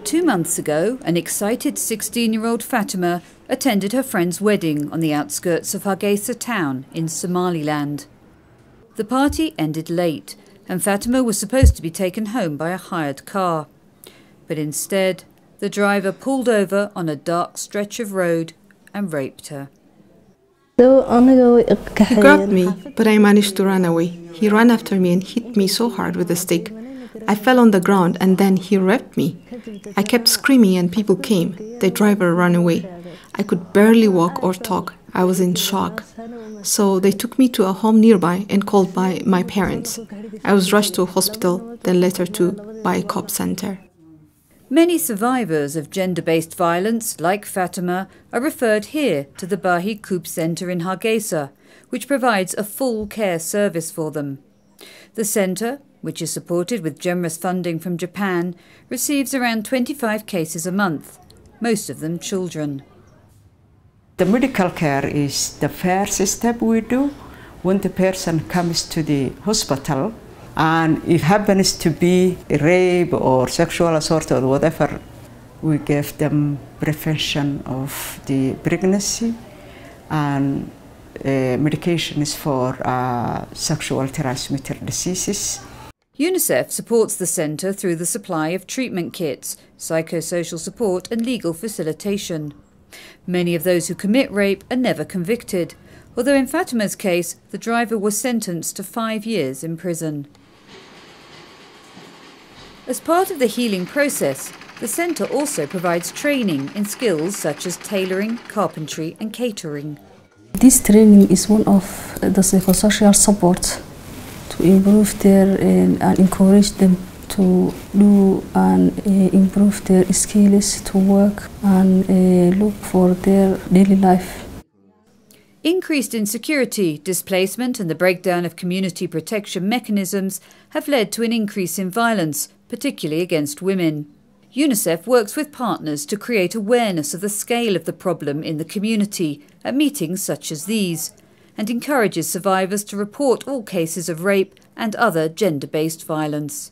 2 months ago, an excited 16-year-old Fatima attended her friend's wedding on the outskirts of Hargeisa town in Somaliland. The party ended late, and Fatima was supposed to be taken home by a hired car. But instead, the driver pulled over on a dark stretch of road and raped her. He grabbed me, but I managed to run away. He ran after me and hit me so hard with a stick. I fell on the ground and then he raped me. I kept screaming and people came. The driver ran away. I could barely walk or talk. I was in shock. So they took me to a home nearby and called my parents. I was rushed to a hospital, then later to Baycop Center. Many survivors of gender-based violence, like Fatima, are referred here to the Bahi Koop Center in Hargeisa, which provides a full care service for them. The center, which is supported with generous funding from Japan, receives around 25 cases a month, most of them children. The medical care is the first step we do when the person comes to the hospital and it happens to be rape or sexual assault or whatever. We give them prevention of the pregnancy and medications for sexual transmitted diseases. UNICEF supports the centre through the supply of treatment kits, psychosocial support and legal facilitation. Many of those who commit rape are never convicted, although in Fatima's case, the driver was sentenced to 5 years in prison. As part of the healing process, the centre also provides training in skills such as tailoring, carpentry and catering. This training is one of the psychosocial support to improve their and encourage them to do and improve their skills to work and look for their daily life. Increased insecurity, displacement and the breakdown of community protection mechanisms have led to an increase in violence, particularly against women. UNICEF works with partners to create awareness of the scale of the problem in the community at meetings such as these, and encourages survivors to report all cases of rape and other gender-based violence.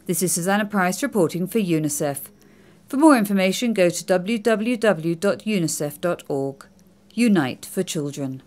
This is Susanna Price reporting for UNICEF. For more information, go to www.unicef.org. Unite for Children.